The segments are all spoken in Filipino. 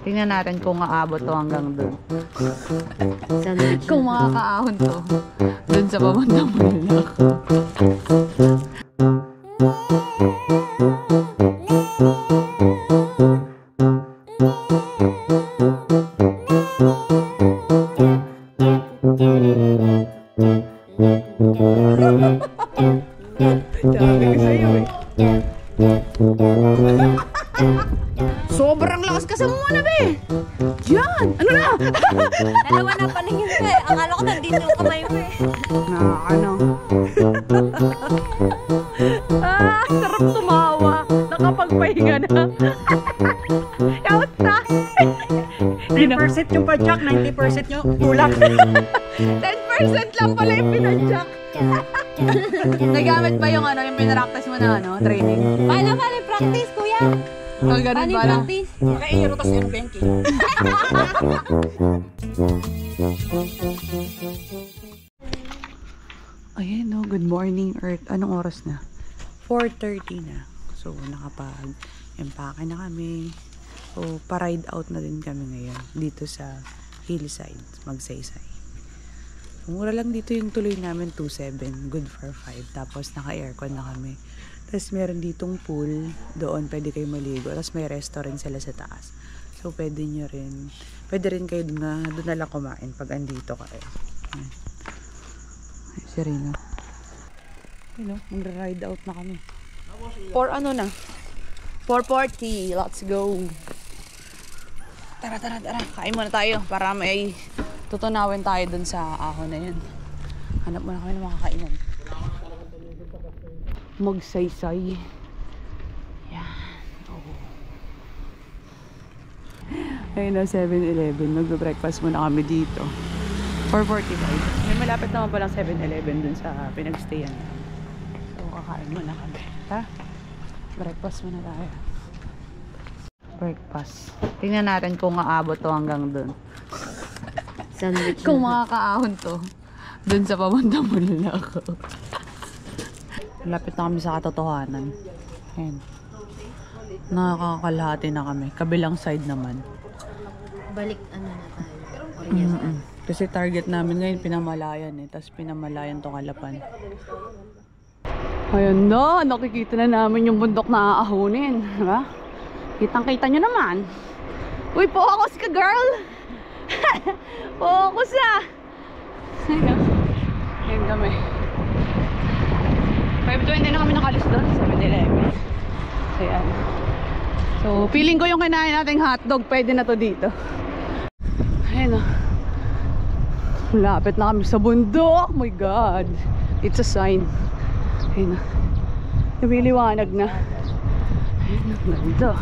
Tingnan natin kung aabot to hanggang dun. Kung makakaahon to dun sa papuntang Bulacan. Sobrang lakas kasi mo na, be! Yan! Ano na? Dalawa na paningin ko eh. Akala ko nandito yung kamay mo eh. Ano? Sarap tumawa. Nakapagpahinga na. Kauta! 10% yung pa-jack, 90% yung tulak. 10% lang pala yung pinadyak. Nagamit pa yung ano, yung pinaractice mo na ano, training. Paano practice, kuya? O, ganun Paano ba lang? practice? Nakaihiro tas yung banking. Ayan no, good morning Earth. Anong oras na? 4:30 na. So, nakapag-empake na kami. So, pa-ride out na din kami ngayon dito sa hillside, Magsaysay. Mura lang dito yung tuloy namin, 2.7, good for 5. Tapos naka-aircon na kami. Tapos meron ditong pool, doon pwede kayo maligo. Tapos may restaurant sila sa taas. So pwede rin kayo doon na lang kumain pag andito kayo. Ay, si Rino. Hello, magra-ride out na kami. For ano na? 4:40, let's go. Tara. Kain muna tayo para may tutunawin tayo dun sa ahon na yun. Hanap muna kami ng makakainan. Magsaysay. Yan. Oh. Ayun na, 7-Eleven. Nagbe-breakfast muna kami dito. 4:45. May malapit naman palang 7-Eleven dun sa pinagstayan. So, kakain muna kami. Tara. Breakfast muna tayo. Breakfast. Tingnan natin kung aabot to hanggang dun. Sandwich. Kung makakaahon to dun sa papuntang Bulacan. Lapit na kami sa katotohanan. Ayan. Nakakalahati na kami. Kabilang side naman. Balik ano na tayo. Kasi target namin ngayon Pinamalayan eh. Tapos Pinamalayan to Calapan. Ayan na. Nakikita na namin yung bundok na aahonin. Diba? Kitang-kita nyo naman. Uy, focus ka, girl! Focus ah! Ayan kami. 5:20 na kami nakalis doon sa 7-Eleven. So yan. So feeling ko yung kinain nating hotdog pwede na to dito. Ayan o. Malapit na kami sa bundok. Oh my god. It's a sign. Ayan o. Lumiliwanag na. Ayan o. Ganda.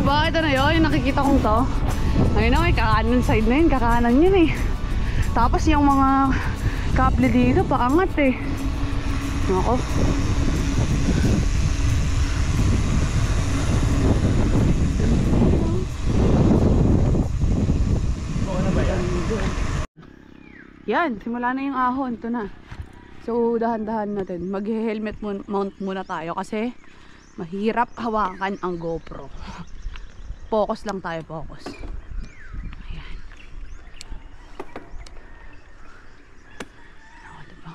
Ba? Ito na yun, yung nakikita kong to. Ayun na, may kakanan side na yun, kakanan yun eh. Tapos yung mga kaple dito, paangat eh. Ako. Yan, simula na yung ahon, ito na. So, dahan-dahan natin. Mag-helmet mount muna tayo kasi mahirap hawakan ang GoPro. Focus lang tayo, focus. Ayan. Ako, diba?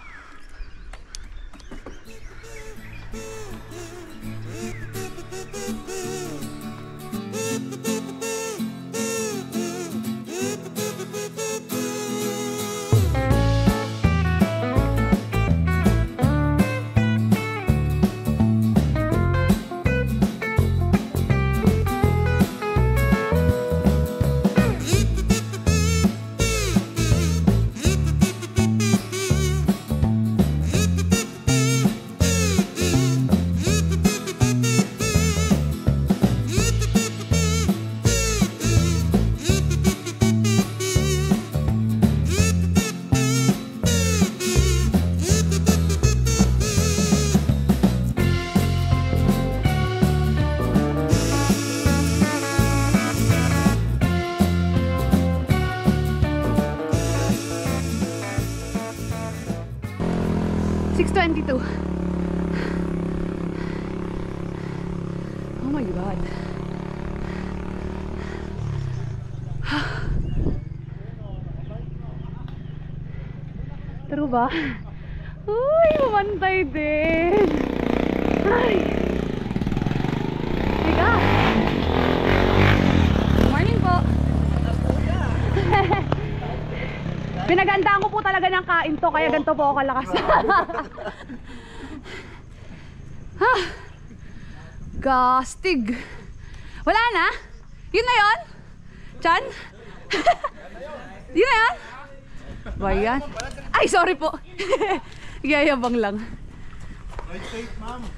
6:22. Oh my God. True ba? Uy, umantay din. Ay. Higa. Morning po. Pinagandaan ko po talaga ng kain to, kaya ganito po ako kalakas. Ha? Gastig. Wala na? Yun na yun? Chan? Yun na yun? Ba yan? Ay, sorry po. Yayabang lang.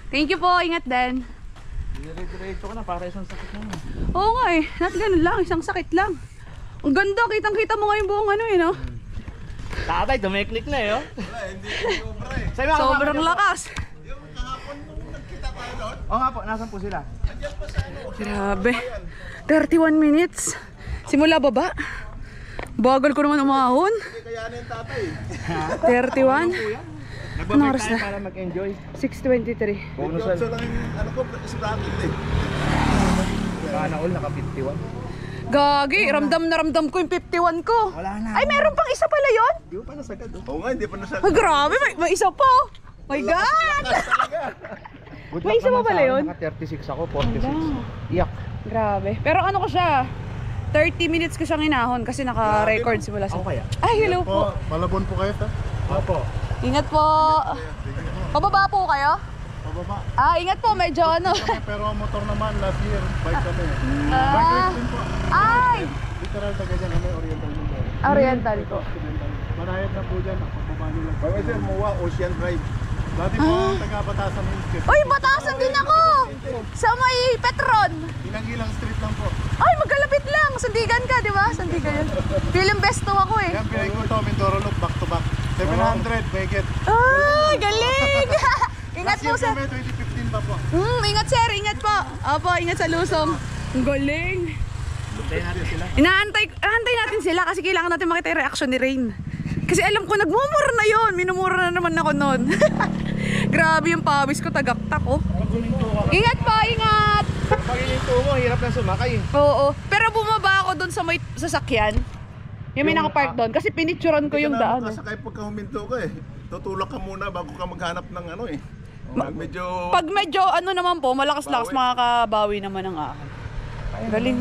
Thank you po, ingat din. Dire-diretso ka na para isang sakit mo. Oo nga eh, not ganun lang, isang sakit lang. Ang ganda, kitang-kita mo nga yung buong ano eh, no? Tatay, dumiklik na eh, oh. Wala, hindi sobra eh. Sobrang lakas. Yung kahapon nung nagkita tayo doon? Oo nga po, nasan po sila? Andiyan pa sa ano. Grabe. 31 minutes. Simula baba. Bagal ko naman umahon. Hindi kayanin tatay. 31. Nagbabalik oras tayo na? para mag-enjoy. 6:23. Bonus So lang yung ano ko, spracket eh. Sana all, naka 51. Gagi, ramdam na ramdam ko yung 51 ko. Wala na. Ay, meron pang isa pala yon? Di ko pa nasagad, oh. Oo nga, hindi pa nasa... Ay, grabe, may isa pa. My God! Good May luck isa pa naman pala sa akin, yun? Naka 36 ako, 46. Iyak. Grabe. Pero ano ko siya, 30 minutes ko siyang inahon kasi naka-record simula sa... Ako kaya? Ay, hello po. Malabon po kayo ta? Opo. Ingat po. Pababa po kayo? Pababa. Ah, ingat po, medyo ano. Pero motor naman, last year, bike kami. Ah, Din po. ay! Literal taga dyan kami, oriental mo. Oriental po. Marayad na po dyan, pababa nyo lang. Bawal sir, Muwa, Ocean Drive. Dati po, taga Batasan Hills. Uy, Batasan din ako! Sa may Petron. Ilang street lang po. Ay, magkalapit lang. Sandigan ka, di ba? Sandigan yun. Feeling besto ako eh. Yan, pinay ko ito, Mindoro Loop, back to back. 700, Beget. Ay, galing! Ingat Last po year sir. kami, 2015 pa po. Ingat sir, ingat po. Opo, ingat sa Lusong. Ang galing. Hintayin natin sila. Inaantay natin sila kasi kailangan natin makita yung reaction ni Rain. Kasi alam ko, nagmumura na yon. Minumura na naman ako nun. Grabe yung pawis ko, tagaktak oh. Ingat po, ingat! Pag ininto mo, hirap na sumakay. Oo, pero bumaba ako doon sa may sasakyan. Yung may nakapark doon kasi pinicturan ko yung daan. Kasi kaya pagka huminto ka eh, tutulak ka muna bago ka maghanap ng ano eh. Medyo... Pag medyo ano naman po, malakas-lakas makakabawi naman ang akin. Galing.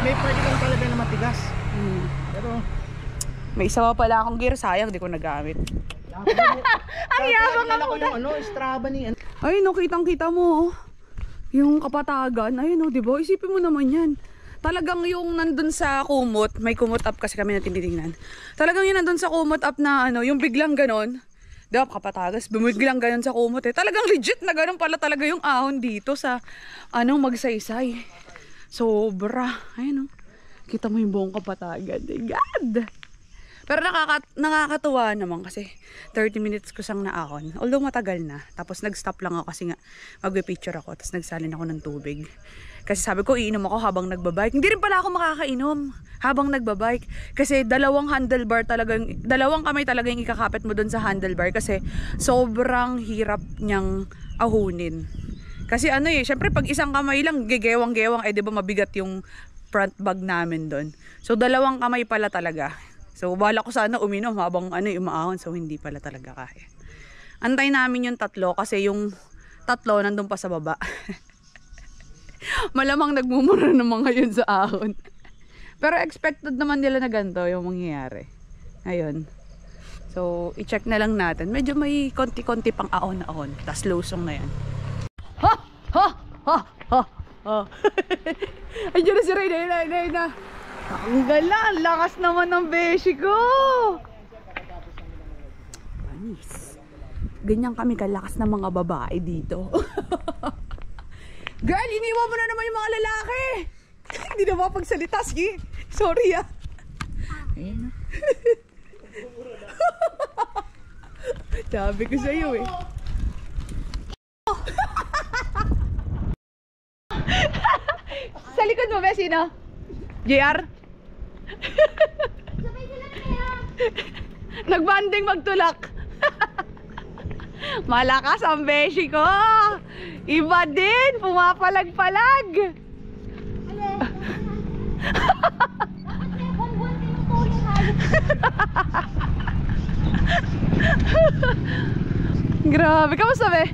May party lang talaga na matigas. Pero, May isa pa pala akong gear, sayang di ko nagamit. Ang yabang Kaya ako. ko yung ano, Strava ni ano. Ay, no, kitang-kita mo oh. Yung Kapatagan, ayun oh, di ba? Isipin mo naman yan. Talagang yung nandun sa kumot, may kumot up kasi kami na tinitingnan. Talagang yung nandun sa kumot up na ano, yung biglang ganon. Di ba, Kapatagas, bumiglang ganon sa kumot eh. Talagang legit na ganon pala talaga yung ahon dito sa ano, Magsaysay. Sobra. Ayun oh. Kita mo yung buong Kapatagan. My God! Pero nakakatuwa naman kasi 30 minutes ko siyang naahon. Although matagal na. Tapos nag-stop lang ako kasi nga magbe-picture ako. Tapos nagsalin ako ng tubig. Kasi sabi ko iinom ako habang nagbabike. Hindi rin pala ako makakainom habang nagbabike. Kasi dalawang kamay talaga yung ikakapit mo dun sa handlebar. Kasi sobrang hirap niyang ahunin. Kasi ano eh, syempre pag isang kamay lang, gegewang-gewang, eh di ba mabigat yung front bag namin dun. So dalawang kamay pala talaga. So, bala ko sana uminom habang umaahon. So, hindi pala talaga kaya. Antay namin yung tatlo kasi yung tatlo nandun pa sa baba. Malamang nagmumura naman ngayon sa ahon. Pero expected naman nila na ganito yung mangyayari. Ayun. So, i-check na lang natin. Medyo may konti-konti pang ahon-ahon. Tas Lusong na yan. Ha! Ha! Ha! Ha! Ha! Ayun na si Reyna. Ang gala, lakas naman ng beshi ko. Panis. Ganyan kami kalakas ng mga babae dito. Girl, iniwan mo na naman yung mga lalaki. Hindi na mapagsalita. Sige, sorry ah. Ayun na. Sabi ko sa'yo eh. Sa likod mo, Bessie, no? JR? Nagbanding magtulak. Malakas ang beshi ko. Iba din. Pumapalag-palag. Grabe. Kamusta, be?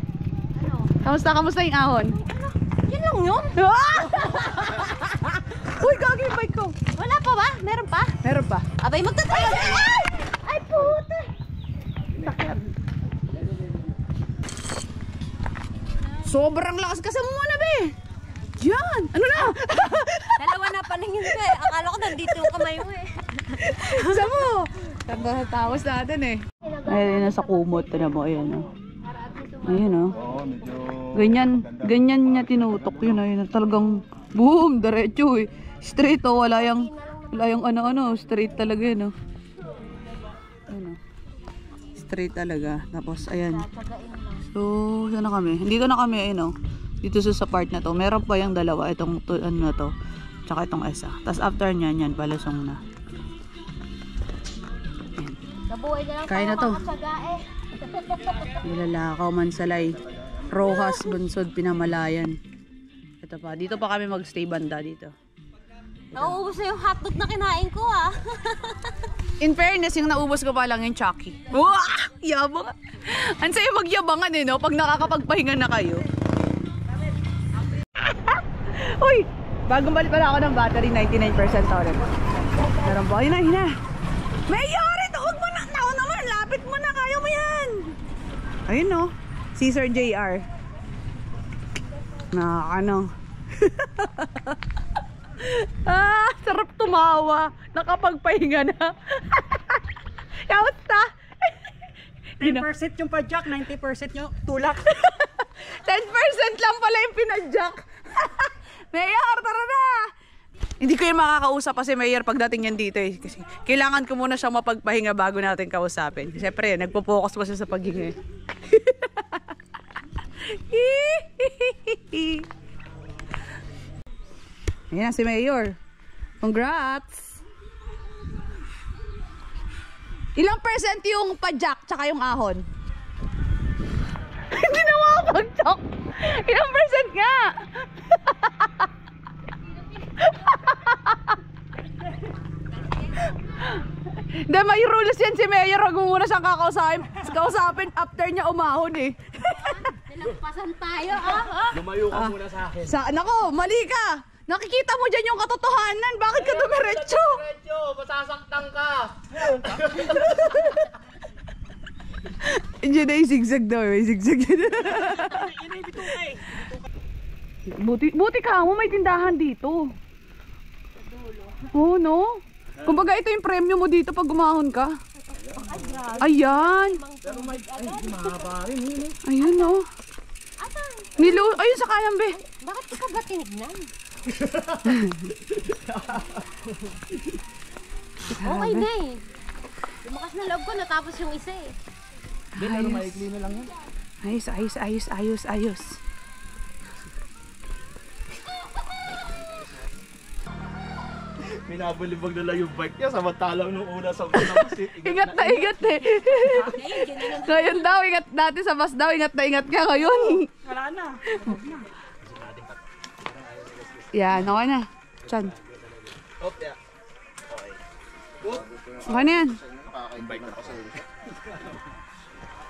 Kamusta yung ahon? Yun lang yun. Uy, gagi yung bike ko. Wala pa ba? Meron pa? Meron pa. Abay, magtatayo. Ay, puta. Sobrang lakas kasi mo muna, be. Yan. Ano na? Dalawa na paningin ko eh. Akala ko nandito yung kamay mo eh. Sa mo. Tapos natin eh. Ayun, nasa kumot. Tignan mo, ayun. Ayun, oh. Oo, medyo... Ganyan niya tinutok. Yun, ayun. Talagang boom, diretso eh. Straight, oh. Wala yung ano-ano. Straight talaga yun, oh. Ayun, oh. Straight talaga. Tapos, ayan. So, saan na kami? Dito na kami, ayun, oh. Dito sa part na to. Meron pa yung dalawa. Itong ano na to. Tsaka itong isa. Tapos after nyan, yan. Palusong na. Nabuhay na lang Kaya na to. makakatsaga eh. Nilalakaw, Mansalay, Rojas, Bunsod, Pinamalayan. Ito pa. Dito pa kami magstay banda dito. Nauubos na yung hotdog na kinain ko ah. In fairness, yung naubos ko pa lang yung Chucky. Wah! Yabang! Ang sa'yo magyabangan eh, no? Pag nakakapagpahinga na kayo. Uy! Bagong balik pala ako ng battery, 99% ulit. Meron ba? Yun na. Mayor! Ito! Huwag mo na! Ako naman! Lapit mo na! Kaya mo yan! Ayun, no? Si Sir JR. Ano? Sarap tumawa. Nakapagpahinga na. Kamusta? 10% yung padjak, 90% yung tulak. 10% lang pala yung pinadjak. Mayor, tara na! Hindi ko yung makakausap kasi Mayor pagdating yan dito eh. Kasi kailangan ko muna siya mapagpahinga bago natin kausapin. Siyempre, nagpo-focus pa siya sa paghinga. Ayan si Mayor. Congrats! Ilang percent yung padjak tsaka yung ahon? Hindi na makapag-talk. Ilang percent nga? Hindi, may rules yan si Mayor. Huwag mo muna siyang kakausapin after niya umahon eh. Nilagpasan tayo ah. Lumayo ka muna sa akin. Nako, mali ka. Nakikita mo dyan yung katotohanan. Bakit ka dumiretso? Diretso, masasaktan ka. Diyan ay zigzag daw. Zigzag yun. Buti ka mo, may tindahan dito. Oo, no? Kumbaga ito yung premyo mo dito pag umahon ka. Ayan. Ayan, no? Ayun sa kanan, be. Bakit ka ba tinignan? Okay na eh. Lumakas na loob ko natapos yung isa eh. Pero maikli na lang yan. Ayos. Minabalibag na lang yung bike niya. Samantalang nung una sa bus eh. Ingat eh. Ngayon daw, ingat dati sa bus daw. Ingat ka ngayon. Wala na. Yan, okay na. Chan. Okay. Okay na yan. Bike na kasi.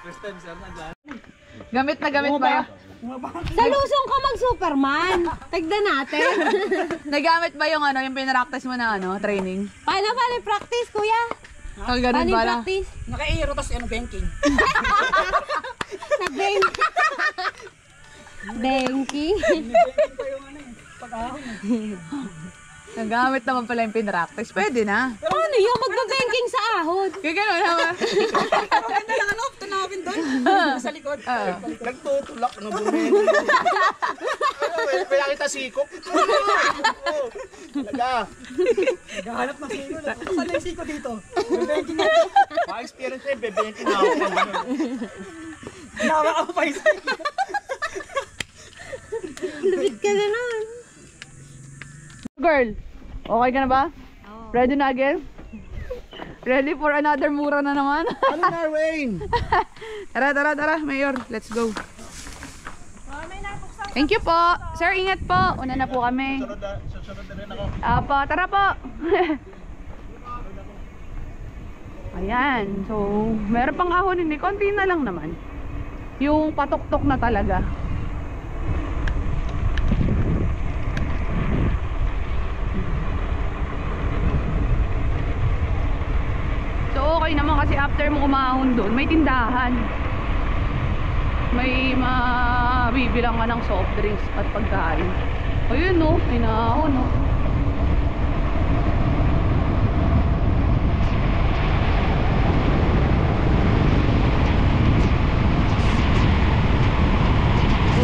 First time sir na. Gamit na gamit ba yun? Sa Lusong ka mag-Superman. Tignan natin. Nagamit ba yung yung pinaractice mo na training? Paano yung practice, kuya? Ang ganun Paano yung pala. practice? Naka-aero, tas banking. Banking. Nagamit naman pala yung pinaractice. Pwede na. Paano yun? Magbabanking sa ahod. Kaya gano'n naman. Pero ganda lang tunawin doon. Sa likod. Nagtutulak na bumili. Kaya kita sikop. Talaga. Naghahanap ng siko. Saan yung siko dito? Banking na. Pa-experience na yung bebengkin na ako. Nawa ako pa isa. Lubit ka na nun. Girl, okay ka na ba? Ready na again? Ready for another mura na naman? Ano na, Wayne? Tara, Mayor. Let's go. Thank you po. Sir, ingat po. Una na po kami. Susunod na rin ako. Apo, tara po. Ayan. So, meron pang ahon hindi. Konti na lang naman. Yung patok-tok na talaga. So, okay naman kasi after mo umahon doon, may tindahan. May mabibilang ka ng soft drinks at pagkain. Ayun no, may naahon no.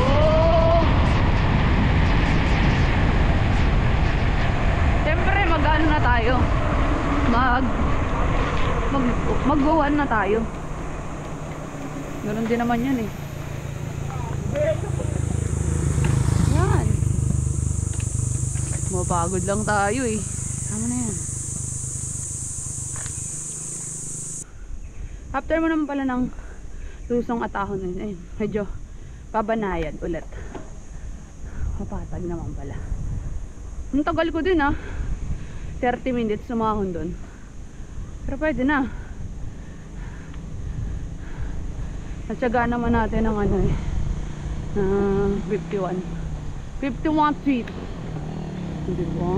Oh! Siyempre mag-ano na tayo. Mag-go-one na tayo. Ganun din naman yun eh. Yan. Mapagod lang tayo eh. Tama na yan. After mo naman pala ng lusong at ahon na yun, medyo pabanayad ulit. Kapatag naman pala. Ang tagal ko din 30 minutes sumahon dun. Pero pwede na. Natsaga naman natin ang 51 feet. Hindi ba?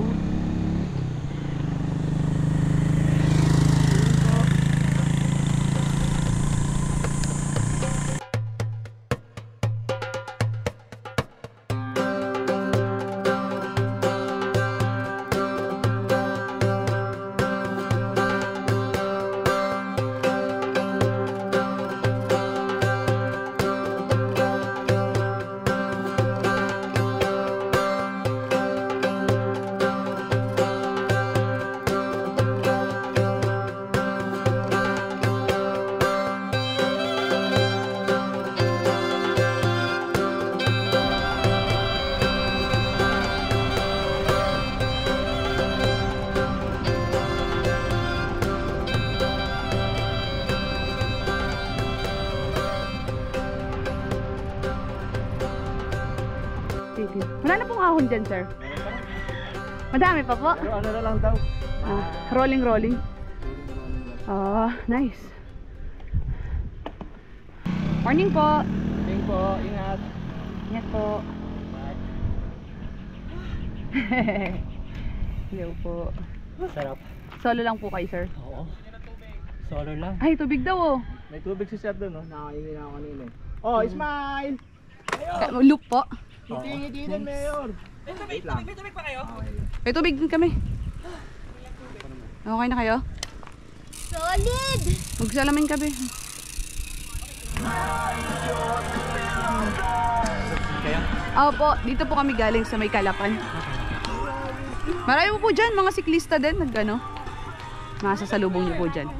Wala na pong ahon dyan, sir. Madami pa po. Pero ano na lang daw. Rolling. Nice. Morning po. Morning po, ingat. Ingat po. Hello po. Sarap. Solo lang po kayo, sir. Oo. Solo lang. Ay, tubig daw oh. May tubig si Sir doon, no? Nakakainin na ako kanina. Oh, smile! Loop po. Ngiti-ngiti din, Mayor. May tubig pa kayo? May tubig din kami. Okay na kayo? Solid! Magsalamin kami. Opo, dito po kami galing sa may Kalapan. Marami po dyan, mga siklista din. Masasalubong niyo po dyan.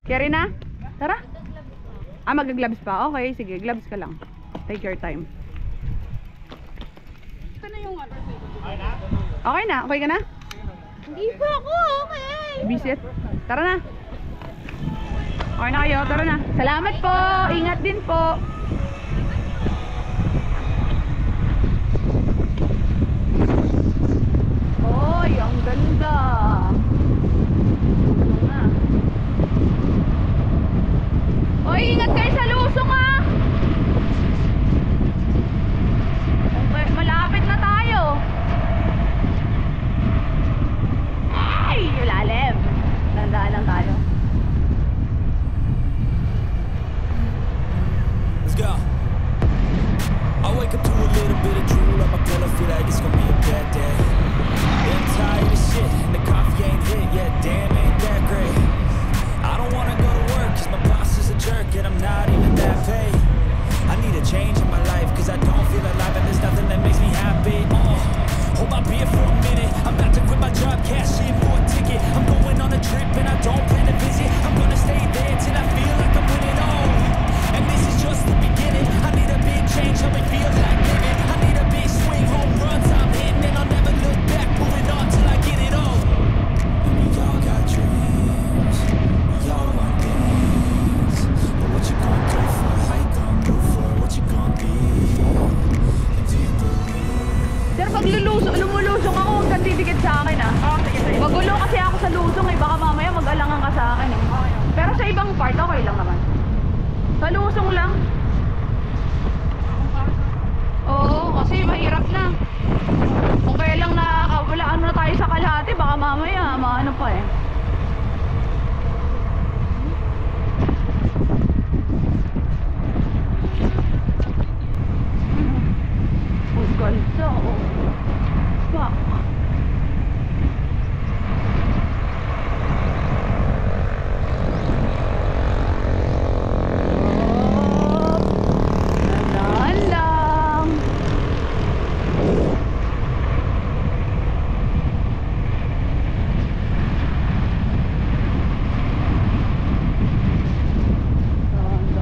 Carry na? Tara. Mag-gloves pa? Okay, sige, gloves ka lang. Take your time. Ito na yung Okay na? Okay ka na? Hindi pa ako, okay. Visit? Tara na. Okay na kayo, tara na. Salamat po. Ingat din po. Oy, ang ganda. Oy, ingat kayo sa lusong Okay, malapit na tayo. Ay, lalim. Dandaan lang tayo. Let's go. I wake up to a little bit of drool on my pillow, feel like it's gonna be a bad day. I'm tired of shit, and the coffee ain't hit yet, damn, ain't that great. I don't wanna go to work, cause my boss is a jerk, and I'm not even that paid. Sa lusong lang. Oo, kasi mahirap na. Kung kaya lang nakakawala ano na tayo sa kalahati, baka mamaya maano pa eh. Ang ganda oh. Fuck. Dahan lang.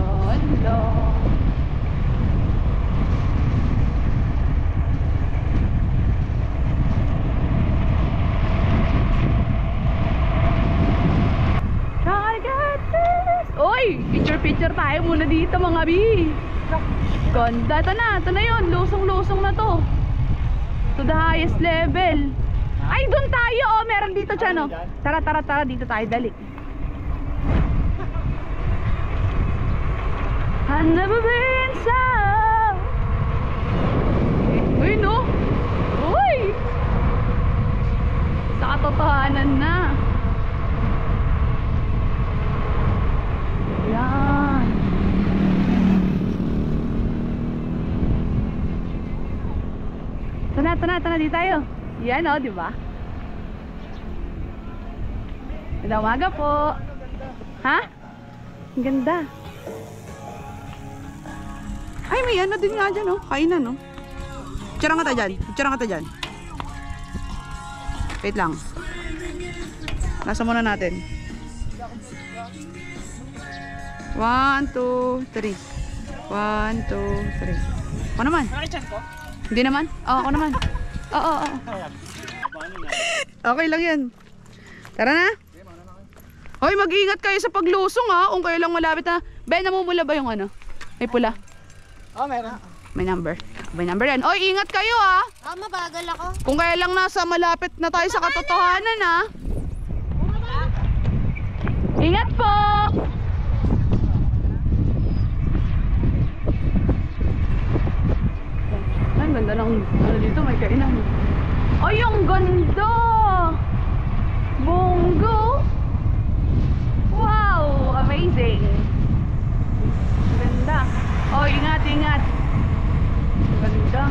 Dahan lang. I got this. Oy, picture tayo muna dito mga bi. Ganda, ito na yun, lusong-lusong na to. To the highest level. Ay, doon tayo, oh, meron dito dyan, oh. Tara, dito tayo, dali. I've never been so. Uy, no? Uy! Sa katotohanan na. Yan. Tana, di tayo. Yan o, di ba? Magandang umaga po. Ha? Ang ganda. Ay, may ano din nga dyan, oh. Kainan, no? Picture nga ta dyan. Wait lang. Nasa muna natin. 1, 2, 3. 1, 2, 3. Ako naman. Hindi naman? Oo, ako naman. Oo. Okay lang yan. Tara na. Hoy, mag-iingat kayo sa paglusong ha. Kung kayo lang malapit na. Ben, namumula ba yung ano? May pula? Oh, meron. May number. May number yan. Oy, ingat kayo ha. Mabagal ako. Kung kaya lang nasa malapit na tayo sa katotohanan ha. Ingat po. Ay, ganda ng ano dito, may kainan. Ay, ang ganda. Bongo. Wow, amazing. Ganda. Oh, ingat. Ganda.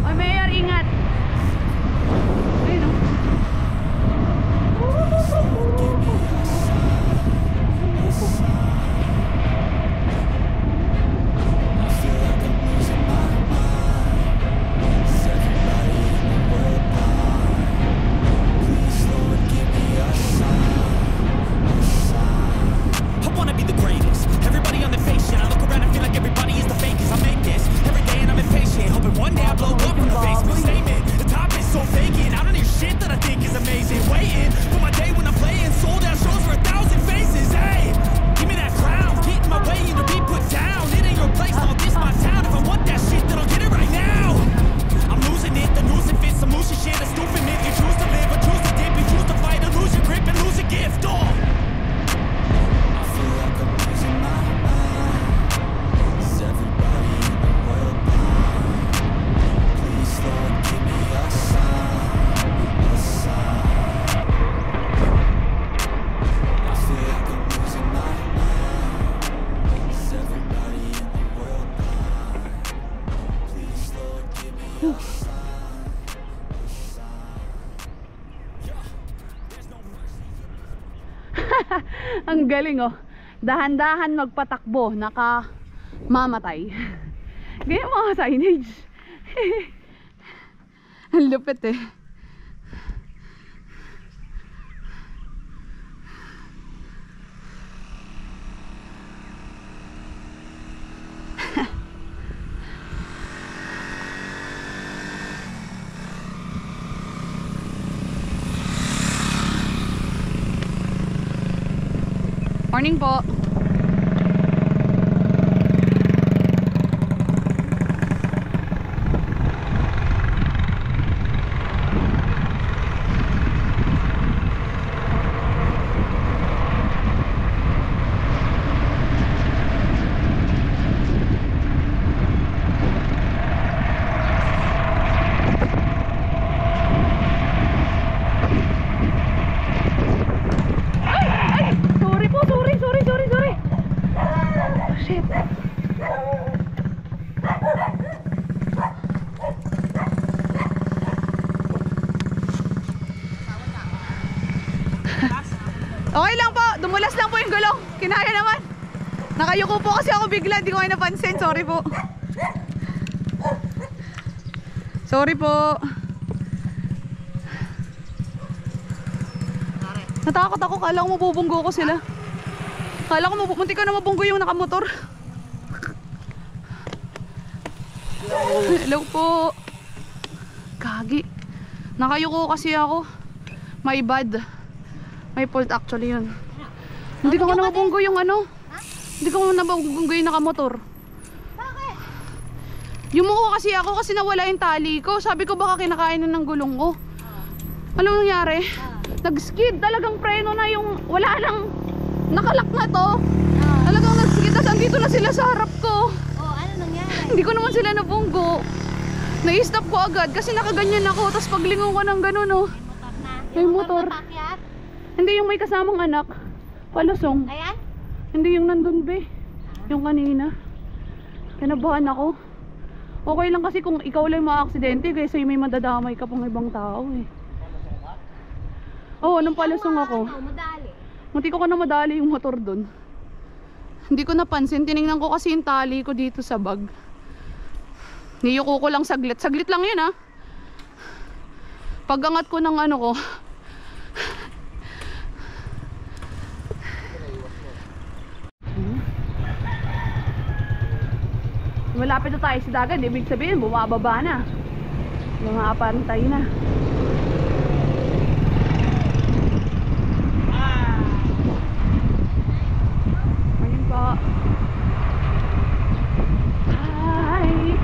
Ay, Mayor, ingat. Ayun, oh. I wanna be the greatest. Everybody on the face shit. I look around and feel like everybody is the fakest. I make this every day and I'm impatient, hoping one day I blow up in the basement. Statement, the top is so vacant. I don't hear shit that I think is amazing. Waiting for my day when I'm playing sold out shows for 1,000 faces. Hey, give me that crown, get in my way and to be put down. It ain't your place, no, this my town. If I want that shit, then I'll get it right now. I'm losing it, the news it fits some loose shit. A stupid myth, you choose to live or choose to dip. You choose to fight or lose your grip and lose a gift. Oh. Ang galing oh. Dahan-dahan magpatakbo, naka mamatay. Ganyan mga signage. Ang lupit eh. Morning po. kinaya naman. Nakayuko po kasi ako bigla, hindi ko kayo napansin. Sorry po. Sorry po. Natakot ako, kala ko mabubunggo ko sila. Kala ko munti ko na mabunggo yung nakamotor. Hello po. Kagi. Nakayuko kasi ako. My bad. My fault actually yun. Hindi ko na mabunggo yung ano. Hindi ko na mabunggo yung nakamotor. Bakit? Yumuko kasi ako kasi nawala yung tali ko. Sabi ko baka kinakain na ng gulong ko. Alam mo nangyari? Nag-skid. Talagang preno na yung wala lang. Nakalak na to. Talagang nag-skid. Tapos andito na sila sa harap ko. Oh, ano nangyari? Hindi ko naman sila nabunggo. Na-stop ko agad kasi nakaganyan ako. Tapos paglingon ko ng gano'n oh. May motor na. May motor. Napakyat. Hindi yung may kasamang anak. Palusong. Ayan? Hindi yung nandun be. Yung kanina. Kinabahan ako. Okay lang kasi kung ikaw lang ma-aksidente kaysa yung may madadamay ka pang ibang tao eh. Oo, nung palusong ako. Ano, madali. Munti ko na madali yung motor dun. Hindi ko napansin. Tinignan ko kasi yung tali ko dito sa bag. Niyuko ko lang saglit. Saglit lang yun ah. Pag-angat ko ng ano ko. Malapit na tayo sa dagat. Ibig sabihin bumababa na. Lumapantay na. Ayun po. Hi.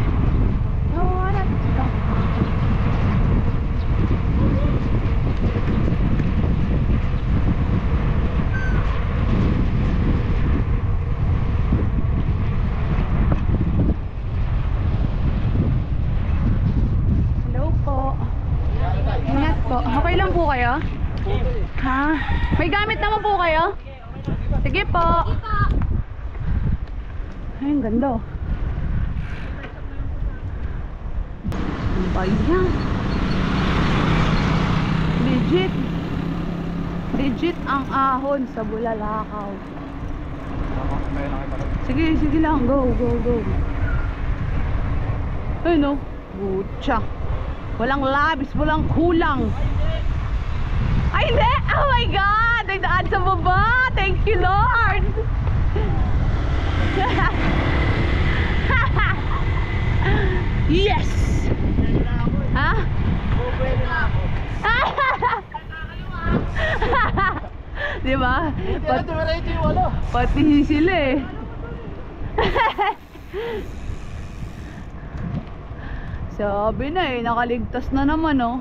Hello po. Ingat po. Okay lang po kayo? Ha? May gamit naman po kayo? Sige po. Ay, ang ganda. Ang bayan. Legit. Legit ang ahon sa Bulalakaw. Sige, sige lang. Go, go, go. Ay no. Butya. Walang labis, walang kulang. Ay, hindi! Oh my God! Ay, daan sa baba! Thank you, Lord! Yes! Ha? Diba? Pati sila eh. Sabi na eh, nakaligtas na naman oh.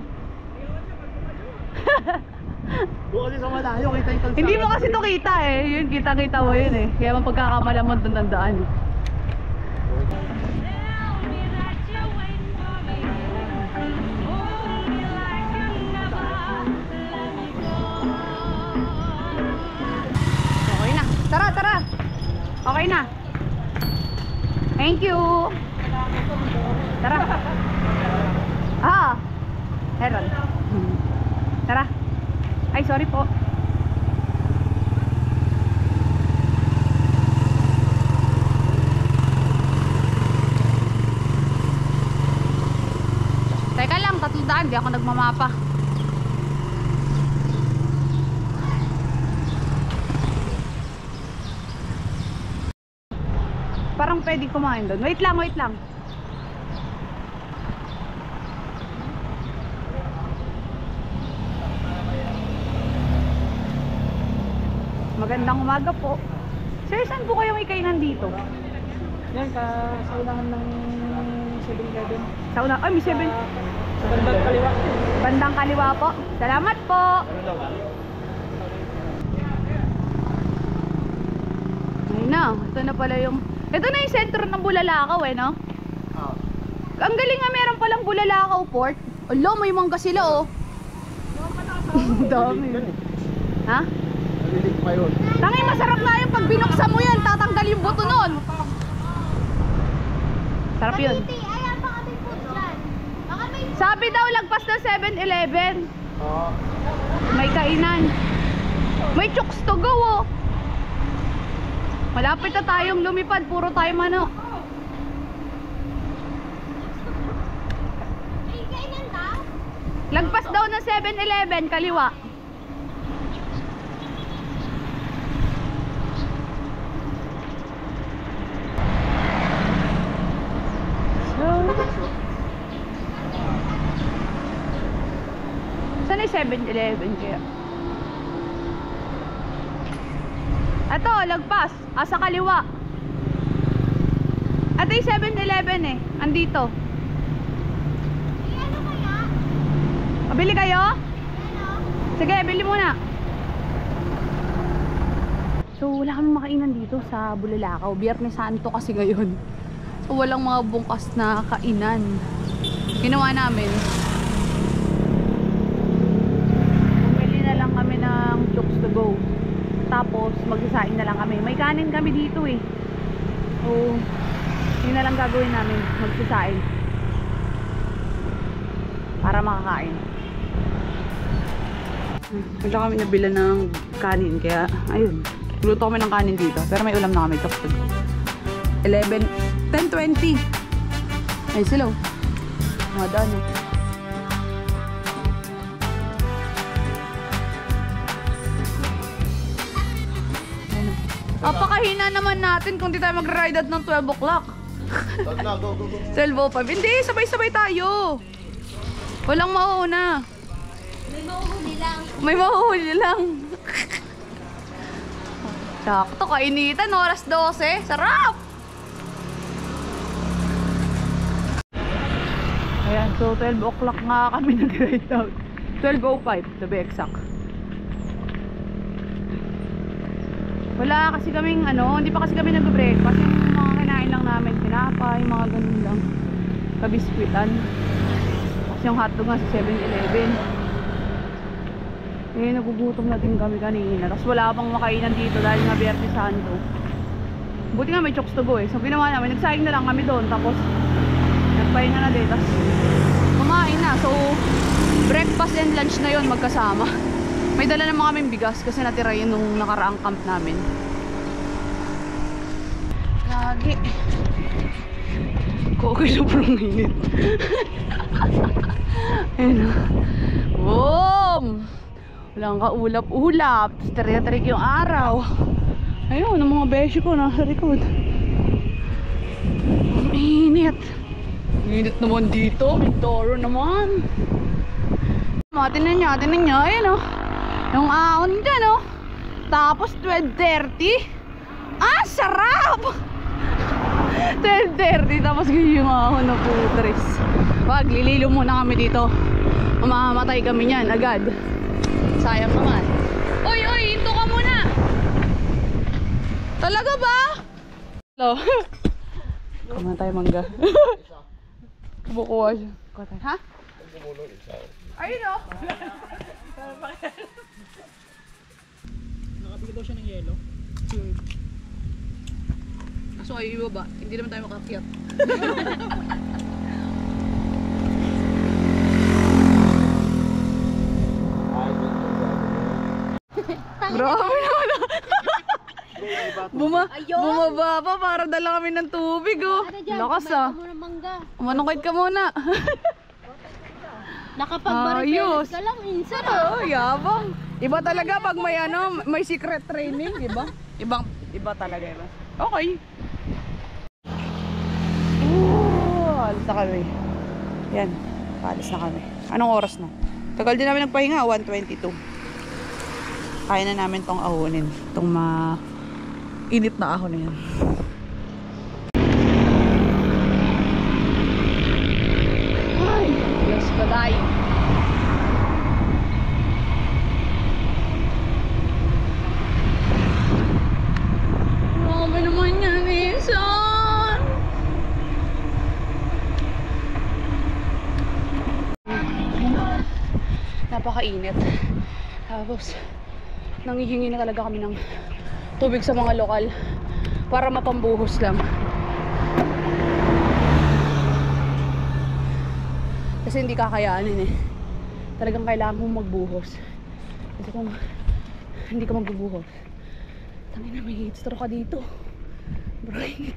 Doon kasi sa malayo, kita yung kalsada. Hindi mo kasi to kita eh. Yun, kita-kita mo yun eh. Kaya mapagkakamala mo doon ang daan. Okay na. Tara, tara. Okay na. Thank you. Tara. Ah. Meron. Tara. Ay, sorry po. Teka lang, 300. Di ako nagmamapa. Parang pwede kumain doon. Wait lang, wait lang. Magandang umaga po. Sir, saan po kayo may kainan dito? Yan, sa unahan ng 7-Eleven. Sa una, ay may 7. Sa bandang kaliwa. Bandang kaliwa po. Salamat po. Ayun na, ito na pala yung... Ito na yung sentro ng Bulalakaw eh, no? Ang galing nga, meron palang Bulalakaw Port. Alo, may mangga sila oh. Dami. Ha? Nalilig pa yun. Tangay, masarap nga yung pag binuksan mo yan, tatanggal yung buto nun. Sarap yun. Titi, ayan baka may food dyan. Baka may Sabi daw, lagpas na 7-Eleven. Oo. May kainan. May chooks to go oh. Malapit na tayong lumipad, puro tayo manok. Ay, kailan daw? Lagpas daw ng 7-Eleven, kaliwa. Saan ay 7-Eleven kaya? Ito, lagpas. Sa kaliwa. Ito yung 7-Eleven eh. Andito. Ay, ano kaya? Bili kayo? Ano? Sige, bili muna. So, wala kami makainan dito sa Bulalakaw. Biyernes Santo kasi ngayon. So, walang mga bungkas na kainan. Ginawa namin, bumili na lang kami ng chokes to go. Tapos, magsasaing na lang kami. May kanin kami dito eh. So, yun na lang gagawin namin. Magsasaing. Para makakain. Wala kami nabila ng kanin, kaya ayun, luto kami ng kanin dito, pero may ulam na kami, chokes to go. 10:20. Ay sila oh. Mga daan oh. Apakahina naman natin kung di tayo mag-ride out ng 12 o'clock. Go, go, go. 12:05. Hindi, sabay-sabay tayo. Walang mauuna. May mauhuli lang. May mahuhuli lang. Sakto, kainitan. Oras 12. Sarap! Ayan, so 12 o'clock nga kami nag-ride out. 12:05 to be exact. Wala kasi kaming hindi pa kasi kami nag-breakfast. Yung mga kinain lang namin, pinapay, mga ganun lang. Kabiskwitan. Kasi yung hotdog nga sa 7-Eleven. Eh, nagugutom na din kami kanina. Tapos wala pang makainan dito dahil nga Biyernes Santo. Buti nga may chokes to go eh. So ginawa namin, nagsaing na lang kami doon. Tapos nagpahinga na din. Tapos kumain na. So breakfast and lunch na yon magkasama. May dala naman kaming bigas kasi natira yun nung nakaraang camp namin. Lagi. Okay, sobrang init. Ayun o. Boom! Walang kaulap-ulap. Tapos tarik-tarik yung araw. Ayun, ang mga beshi ko nasa likod. Ang init. Init naman dito. Mindoro naman. Tinan nyo. Ayun o. Yung ahon dyan o. Tapos 12:30. Sarap! 12:30. Tapos yung ahon na putres. Wag, lililo muna kami dito. Mamamatay kami niyan agad. Sayang naman. Oy, hinto ka muna. Talaga ba? Hello. Kumain tayo mangga. Kumukuha siya. Ha? Ayun o. Nakabigay daw siya ng yelo. Kaso ay ibaba. Hindi naman tayo makakyat. Grabe naman. Bumaba pa para dala kami ng tubig oh. Ano dyan? Lakas Kumain ah. ka muna mangga. Manungkit ka muna. Nakapag-maripelas ka lang, insan ah. Oh, yabang. Iba talaga pag may may secret training, di ba? Iba talaga yun. Okay. Alis na kami. Yan, alis na kami. Anong oras na? Tagal din namin nagpahinga, 1:22. Kaya na namin tong ahonin. Tong init na ahon na yan. Ay, Diyos ko dahil. Grabe naman yan, Isan. Napakainit. Tapos nanghihingi na talaga kami ng tubig sa mga lokal para mapambuhos lang. Kasi hindi kakayanin eh. Talagang kailangan mong magbuhos. Kasi kung hindi ka magbubuhos, Tangina, may heat stroke ka dito. Bright.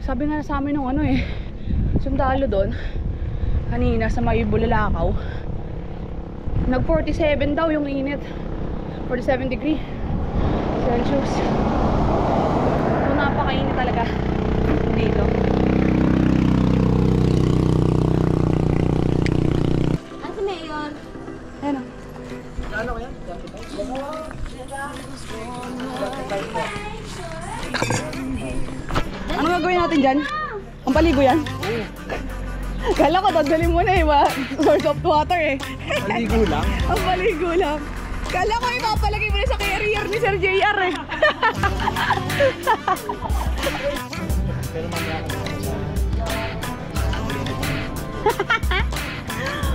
Sabi nga sa amin nung sundalo doon, kanina sa may Bulalakaw, nag 47 daw yung init. 47 degree Celsius. So napakainit talaga dito. Ano si Mayor? Ano? Ano gagawin natin dyan? Ang paligo yan? Kala ko dadalhin mo na source of water Maligo lang. Ang paligo lang. Kala ko ipapalagay mo na sa carrier ni Sir JR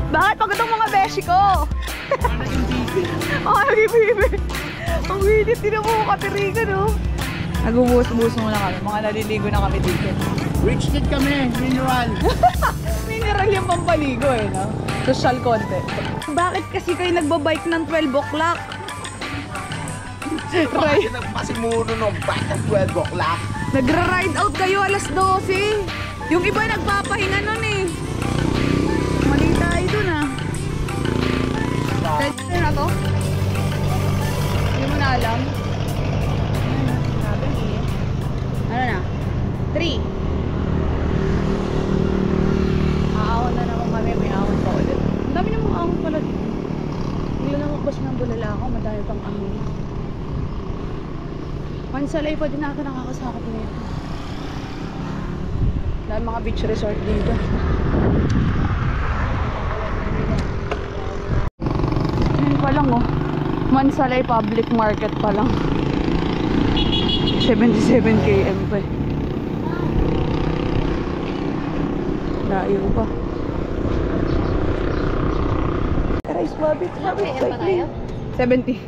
Bakit pag itong mga beshi ko? Naging bibi. Ang winit din mo Kateriga, no? Nagubus-bus muna kami. Mga naliligo na kami dito. Rich kid kami, mineral. Mineral yung pampaligo no? Social content. Bakit kasi kayo nagbabike ng 12 o'clock? Bakit nagpasimuro nung back at 12 o'clock? Nagra-ride out kayo alas 12. Yung iba nagpapahinga nun Mali tayo dun Ready na to? Hindi mo na alam. Ano na? 3. Aahon na naman kami. May ahon pa ulit. Ang dami namang ahon pala dito. Hindi lang magbas ng Bulalakaw. Madami pang ahon. Mansalay pa din natin nakakasakot nito. Dahil mga beach resort dito. Yan pa lang Mansalay Public Market pa lang. 77 km pa Layo pa. Rice Babit. Kaya pa tayo? 70.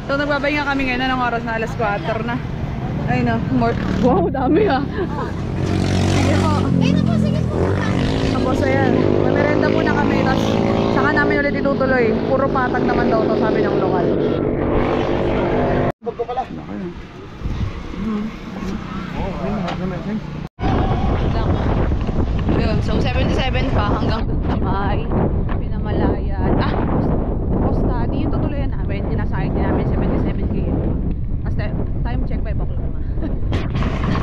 So nagbabahinga kami ngayon ng oras na alas 4 na. Ay no, wow, dami Sige po. Ayun na po, sige po. Tapos ayan, mamerenda muna kami. Tapos saka namin ulit itutuloy. Puro patag naman daw to, sabi ng lokal. Bago pala. Yun, so 77 pa hanggang sa may Pinamalayan. Costa, di yung tutuloyan namin. Dinasayag din namin 77 km. Tapos time check 5 o'clock na.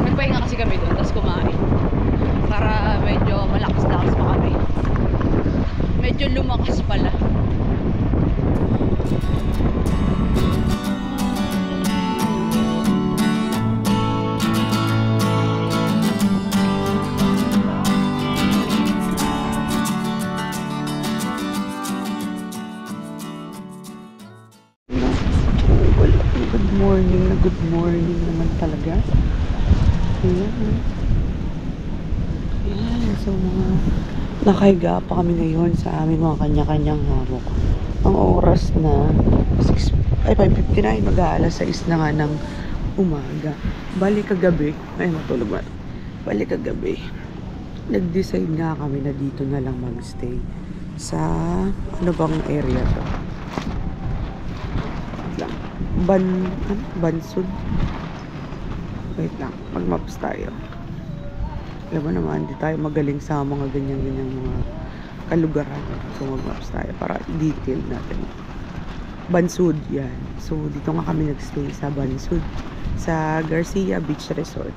Nagpahinga kasi kami doon, tapos kumain. Para medyo malakas-lakas pa kami. Medyo lumakas pala. Good morning naman talaga. Ayan. Ayan. So nakahiga pa kami ngayon sa aming mga kanya-kanyang hammock. Ang oras na 5:59, mag-aalas 6 na nga ng umaga. Balik kagabi. Ay, matulog na. Balik kagabi. Nag-decide nga kami na dito na lang magstay. Sa ano bang area to? Bansud. Wait lang, mag-maps tayo. Alam mo naman, di tayo magaling sa mga ganyan-ganyan mga kalugaran. So mag-maps tayo para i-detail natin. Bansud, yan. So dito nga kami nagstay sa Bansud, sa Garcia Beach Resort.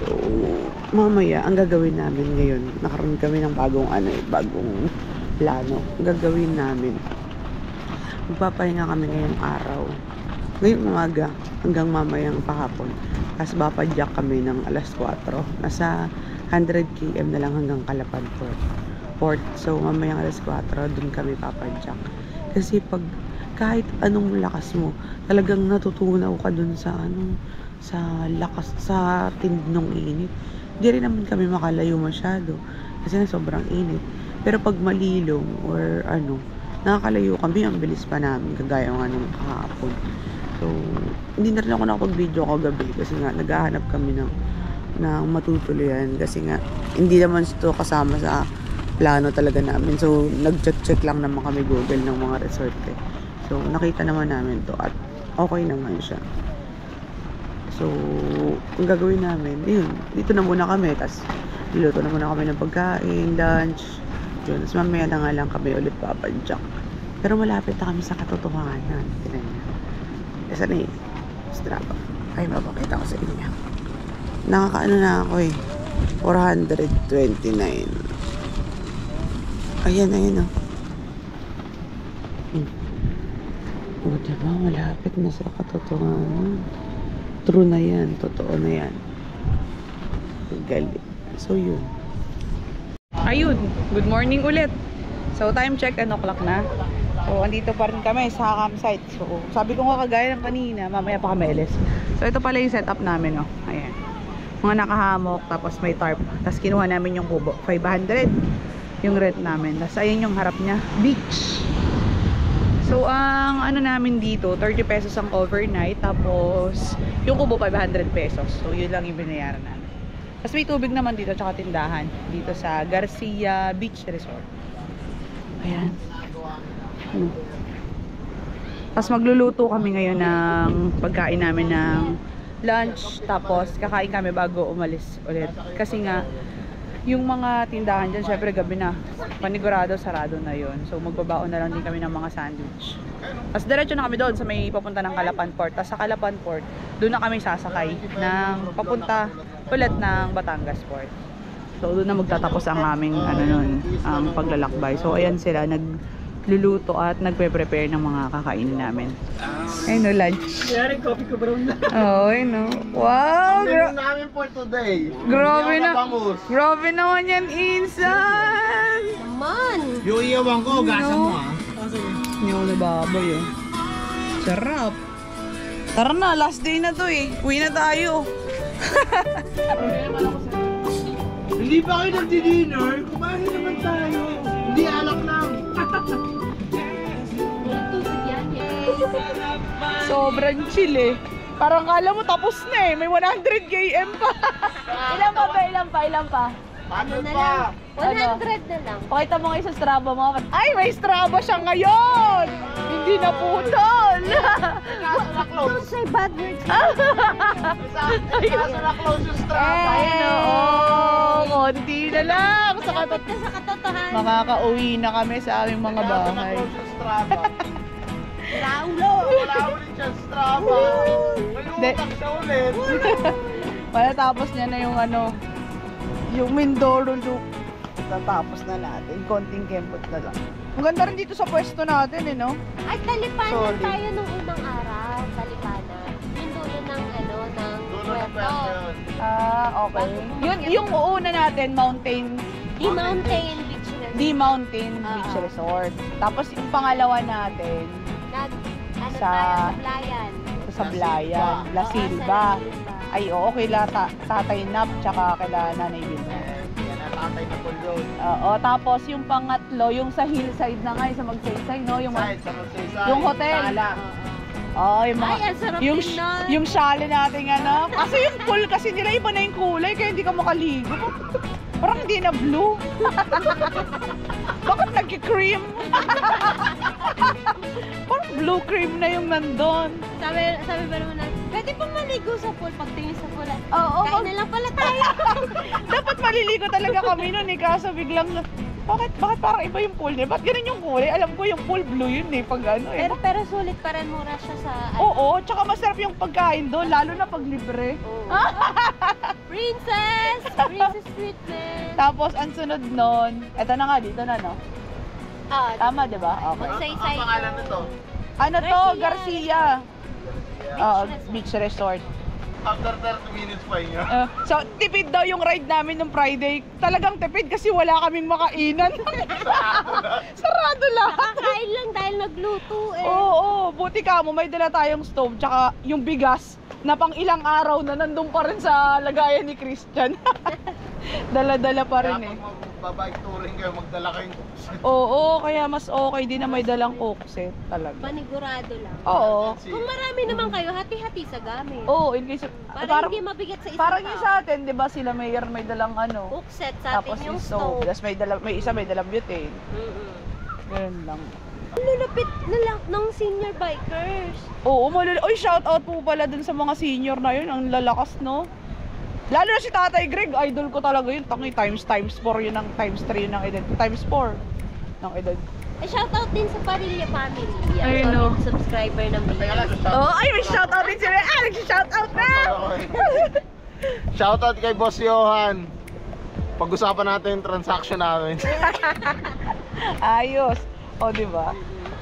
So mamaya, ang gagawin namin ngayon, nakaroon kami ng bagong plano. Ang gagawin namin, magpapahinga kami ngayong araw. Ngayong umaga hanggang mamayang pahapon. Tapos bapadyak kami ng alas 4. Nasa 100 km na lang hanggang Calapan Port. So mamayang alas 4 dun kami papadyak. Kasi pag kahit anong lakas mo, talagang natutunaw ka dun sa sa lakas, sa tindong init. Hindi rin naman kami makalayo masyado kasi sobrang init. Pero pag malilong or nakakalayo kami, ang bilis pa namin kagaya nga nung kahapon. So, hindi na rin ako nakapag-video kagabi kasi nga naghahanap kami ng matutuloyan kasi nga hindi naman ito kasama sa plano talaga namin. So, nag-check lang naman kami Google ng mga resort So, nakita naman namin to at okay naman siya. So, ang gagawin namin, yun, dito na muna kami, tas niluto na muna kami ng pagkain, lunch, yun, tas mamaya na nga lang kami ulit papadyak. Pero malapit na kami sa katotohanan. Tinan niya. Isa na Strava. Ay, mapakita ko sa inyo. Nakakaano na ako eh. 429. Ayan o. O, diba? Malapit na sa katotohanan. True na yan. Totoo na yan. Galing. So, yun. Ayun. Good morning ulit. So, time check. 10 o'clock na. So, andito pa rin kami sa campsite. So, sabi ko nga kagaya ng kanina, mamaya pa kami alis. So, ito pala yung setup namin, oh. Ayan. Mga nakahamok, tapos may tarp. Tapos kinuha namin yung kubo. 500 yung rent namin. Tapos ayun yung harap niya. Beach. So, ang ano namin dito, 30 pesos ang overnight. Tapos, yung kubo 500 pesos. So, yun lang yung binayaran namin. Tapos may tubig naman dito, tsaka tindahan. Dito sa Garcia Beach Resort. Ayan. Tapos magluluto kami ngayon ng pagkain namin ng lunch. Tapos kakain kami bago umalis ulit. Kasi nga, yung mga tindahan dyan, syempre gabi na. Panigurado, sarado na yon. So magbabaon na lang din kami ng mga sandwich. Tapos diretso na kami doon sa may papunta ng Calapan Port. Tapos sa Calapan Port, doon na kami sasakay ng papunta ulit ng Batangas Port. So doon na magtatapos ang aming ang paglalakbay. So ayan sila, nagluluto at nagpe-prepare ng mga kakainin namin. Ayun o, lunch. Kaya rin, coffee ko brown na. Oo, ayun o. Wow! namin for today. Grabe Hindi na. ako mabangus. Grabe naman yan, Insan! Naman! Yung iyawan ko, gasa mo ah. Hindi ako nababoy oh. Sarap. Tara na, last day na to eh. Uwi na tayo. Hindi pa kayo nagdi-dinner? Kumain naman tayo. Hindi alak lang. Tubig yan, yay! Sobrang chill eh. Parang kala mo tapos na eh. May 100 km pa. Ilan pa? Paano na pa? lang? 100 na lang. Pakita mo ngayon sa Strava mo. Ay, may Strava siya ngayon! Hindi na putol! Don't say bad words. Kaso na-close yung Strava. Ayun oo. Konti na lang. Sa Kapit na sa katotohanan. makakauwi na kami sa aming mga Kaso bahay. na-close yung Strava. Raulo! Wala ulit yung Strava. May utang siya ulit. Matatapos niya na yung yung Mindoro loop. Tatapos na natin. Konting kempot na lang. Ang ganda rin dito sa pwesto natin eh, no? Ay, talipanan Solid. tayo nung unang araw. Talipanan. Yung dulo ng ng Dulo ng puerto. pwesto yun. Ah, okay. Yung una natin, Mountain Di Mountain Beach na. Beach Resort. Tapos yung pangalawa natin, Tayo Sa- sa Sablayan. sa Sablayan, La Oo, Silva. sa Silva. Ay, oo, kila Tatay Nap, tsaka kila Nanay Vilma. Yan ang tatay na full road. Oo, tapos yung pangatlo, yung sa hillside na nga, yung sa Magsaysay, no? Yung, Side, sa magsaysay. yung hotel. Sala. Oh, yung mga, Ay, ang sarap yung, din nun. yung chalet natin, kasi yung pool kasi nila iba na yung kulay, kaya hindi ka makaligo. Parang hindi na blue. Bakit nagki-cream? Parang blue cream na yung nandun. Sabi ba naman natin, pwede pang maligo sa pool pagtingin sa pool. Oo, Kain na lang pala tayo. dapat maliligo talaga kami nun eh, kaso biglang, bakit parang iba yung pool niya? Ba't ganun yung kulay? Alam ko yung pool blue yun eh, pag ano eh. Pero sulit pa rin mura siya sa Oo, tsaka masarap yung pagkain doon, lalo na pag libre. Princess treatment. Tapos, ang sunod nun, eto na nga, dito na, no? Tama, di ba? Okay. Magsaysay. Ang pangalan nito? Ano to? Garcia. Garcia. Oo, Beach Resort. After 30 minutes pa yun. So, tipid daw yung ride namin nung Friday. Talagang tipid kasi wala kaming makainan. Sarado lahat. Kakain lang dahil nagluto eh. Oo, buti ka mo, may dala tayong stove, tsaka yung bigas na pang ilang araw na nandun pa rin sa lagayan ni Christian. Dala-dala pa rin eh. Kaya pag magbabike touring kayo, magdala kayong cookset. Oo, kaya mas okay din na may dalang cookset talaga. Panigurado lang. Oo. Kung marami naman kayo, hati-hati sa gamit. Oo, in case, Para hindi mabigat sa isang parang yung tao. sa atin, di ba sila may dalang Cookset sa tapos atin yung yung stove. stove. Tapos may isa may dalang butane. Mm-mm. Ganun lang. Lulupit na lang ng senior bikers. Oo, Oy, shout out po pala dun sa mga senior na yun. Ang lalakas, no? Lalo na si Tatay Greg, idol ko talaga yun. Tangi, times 4 yun ng times 3 yun ng edad. Times 4 ng edad. Ay, shoutout din sa Parilla family. Yan, Ayun, no? subscriber ng video. Oh, ay, may shout out din sila. Ah, nag-shout out na! Shoutout kay Boss Johan. Pag-usapan natin yung transaction namin. Ayos. O, diba?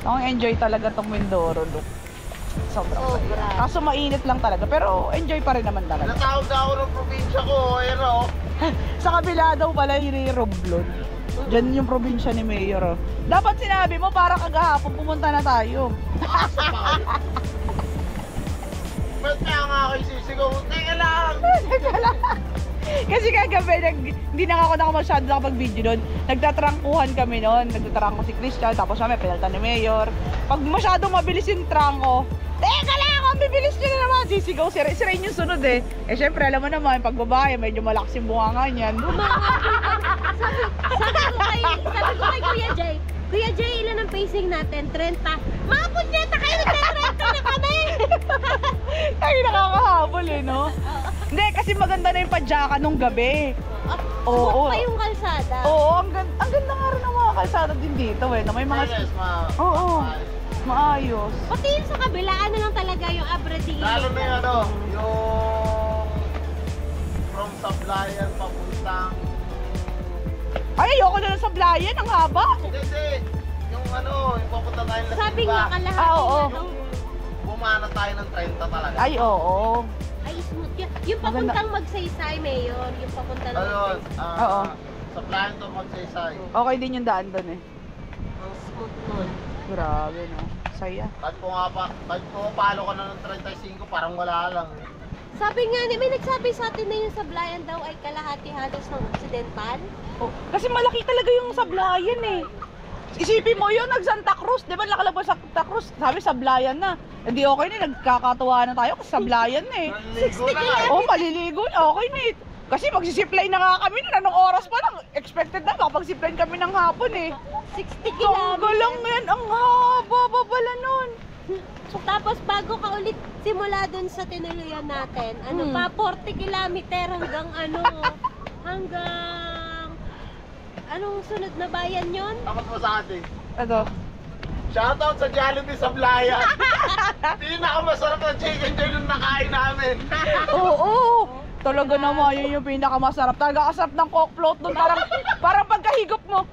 Ang enjoy talaga tong Mindoro, look. Sobrang Sobra. saya. Kaso mainit lang talaga, pero enjoy pa rin naman talaga. Natawag na ako ng probinsya ko, pero Sa kabila daw pala yun yung Romblon. Diyan yung probinsya ni Mayor. Oh. Dapat sinabi mo para kagahapon pumunta na tayo. ba't kaya nga ako isisigaw? Teka lang! Kasi kagabi, hindi na ako masyado nakapag-video doon. Nagtatrangkuhan kami noon. Nagtatrangko si Christian, tapos kami pinalta ni Mayor. Pag masyadong mabilis yung trangko, teka lang, ang bibilis nyo na naman. Sisigaw, sirain yung sunod eh. Eh syempre, alam mo naman, pag babae, medyo malakas yung bunganga niyan. Sabi ko kay Kuya Jay, ilan ang pacing natin? 30. Mga punyeta kayo, nagka-30 na kami! Ay, nakakahabol eh, no? Hindi, kasi maganda na yung padyaka nung gabi. Oo. Pa yung kalsada. Oo, ang ganda nga rin ng mga kalsada din dito eh. Na may mga... Yes, Oo, maayos. Pati yung sa kabila, ano lang talaga yung Aberdeen. lalo na yung ano, yung from Sablayan papuntang... Ay, ayoko na lang sa Blayan, ang haba. Hindi, yung ano, yung papunta tayo ng Sabi nga kalahati Ah, oo. na nung... Bumana tayo ng 30 talaga. Ay, oo. Ay, smooth yan. Yung papuntang Magsaysay, Mayor. Yung papuntang Ayun, Magsaysay. Oo. Sablayan to Magsaysay. Okay din yung daan doon eh. Ang smooth nun. Grabe, no? Saya. Kahit pumapalo ka na ng 35, parang wala lang. Sabi nga, may nagsabi sa atin na yung Sablayan daw ay kalahati halos ng Occidental. Oh, kasi malaki talaga yung Sablayan eh. Isipin mo yun, nag-Santa Cruz. Di ba nakalabas sa Santa Cruz? Sabi, Sablayan na. Hindi okay na, nagkakatuwa na tayo kasi Sablayan na eh. Naligo na nga. Oh, maliligo na, okay na eh. Kasi magsisipline na nga kami na, anong oras pa lang. Expected na, makapag-zipline kami ng hapon eh. 60 Tongga lang kilometers. yan, ang haba pa pala nun. Tapos bago ka ulit simula dun sa tinuluyan natin, ano pa, 40 kilometer hanggang hanggang, anong sunod na bayan yon? Tapos mo sa atin. Ano? Shoutout sa Jollibee Sablayan. Pinakamasarap na chicken joy nung nakain namin. Oo, talaga naman yun yung pinakamasarap. Talaga kasarap ng coke float doon. Parang pagkahigop mo,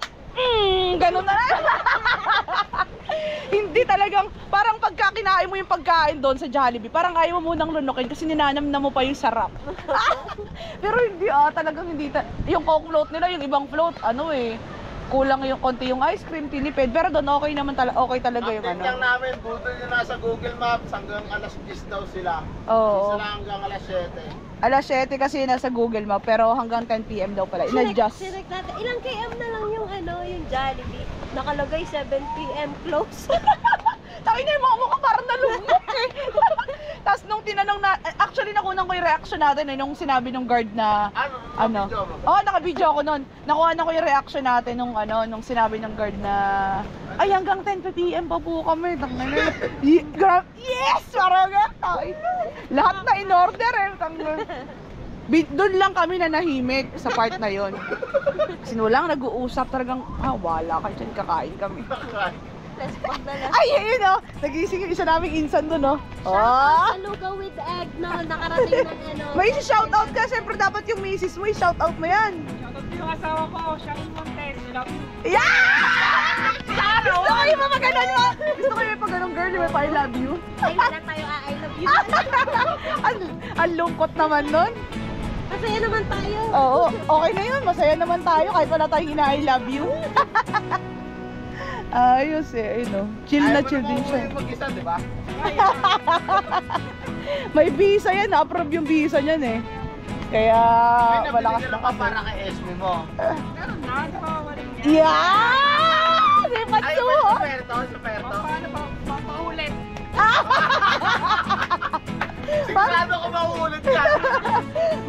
ganun na lang. Hindi talagang, parang pagka kinain mo yung pagkain doon sa Jollibee, parang ayaw mo munang lunukin kasi ninanam na mo pa yung sarap. Pero hindi talagang hindi. Yung coke float nila, yung ibang float, kulang yung konti yung ice cream, tinipid. Pero doon okay naman okay talaga yung Update lang namin, budol yun nasa Google Maps hanggang alas 10 daw sila. Oo. Isa lang hanggang alas 7. Alas 7 kasi nasa Google Map, pero hanggang 10 PM daw pala. In-adjust. Sinek natin. Ilang km na lang yung yung Jollibee. Nakalagay 7 PM close. Tayo na yung mga mukha parang nalumok eh. Tapos nung tinanong na, actually nakunan ko yung reaction natin nung sinabi nung guard na, Video mo? Oo, naka-video ako nun. Nakuha na ko yung reaction natin nung nung sinabi ng guard na, ay hanggang 10 PM pa po kami. Yes! Parang lahat na in order eh. Doon lang kami na nahimik sa part na yon. Sinulang nag-uusap talagang, wala kayo dyan, kakain kami. Let's pag na lang. Ay, yun nagising yung isa naming insan doon Sa lugaw with egg, nakarating ng May shoutout ka, siyempre dapat yung misis mo, i-shoutout mo yan. Shoutout ko yung asawa ko, Shane Montes. Love you. Yeah! Gusto ko yung mga ganun mo. Gusto ko yung pag ganun girl, yung I love you. Ay, wala tayo, I love you. Ang lungkot naman nun. Masaya naman tayo. Oo, okay na yun. Masaya naman tayo kahit wala tayong ina-I love you. Ayos eh, chill na chill din siya. Mag-isa, di ba? May visa yan, approve yung visa niyan eh. Kaya May malakas nabili ka pa para kay Esme mo. Meron na, di ba? Walang yan. Yeah! May Ay, patsuho! sa Perto. Paano pa? Papaulit. Sigurado ko mauulit ka.